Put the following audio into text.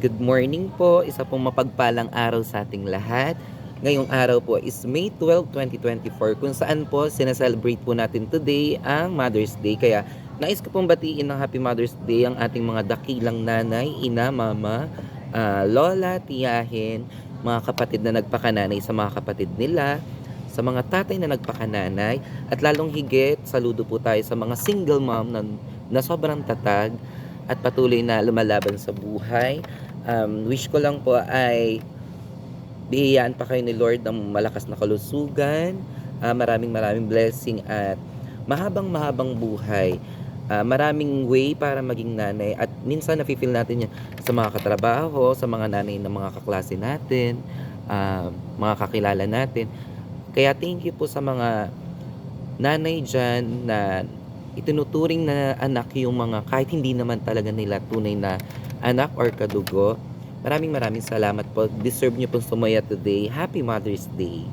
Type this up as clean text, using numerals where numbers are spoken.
Good morning po, isa pong mapagpalang araw sa ating lahat. Ngayong araw po is May 12, 2024 kung saan po sinaselebrate po natin today ang Mother's Day. Kaya nais ko pong batiin ng Happy Mother's Day ang ating mga dakilang nanay, ina, mama, lola, tiyahin, mga kapatid na nagpakananay sa mga kapatid nila, sa mga tatay na nagpakananay, at lalong higit, saludo po tayo sa mga single mom na sobrang tatag at patuloy na lumalaban sa buhay. Wish ko lang po ay biyayaan pa kayo ni Lord ng malakas na kalusugan, maraming maraming blessing at mahabang buhay. Maraming way para maging nanay at minsan nafe-feel natin yan sa mga katrabaho, sa mga nanay ng mga kaklase natin, mga kakilala natin. Kaya thank you po sa mga nanay dyan na itinuturing na anak yung mga kahit hindi naman talaga nila tunay na anak or kadugo. Maraming salamat po. Deserve nyo pong sumaya today. Happy Mother's Day.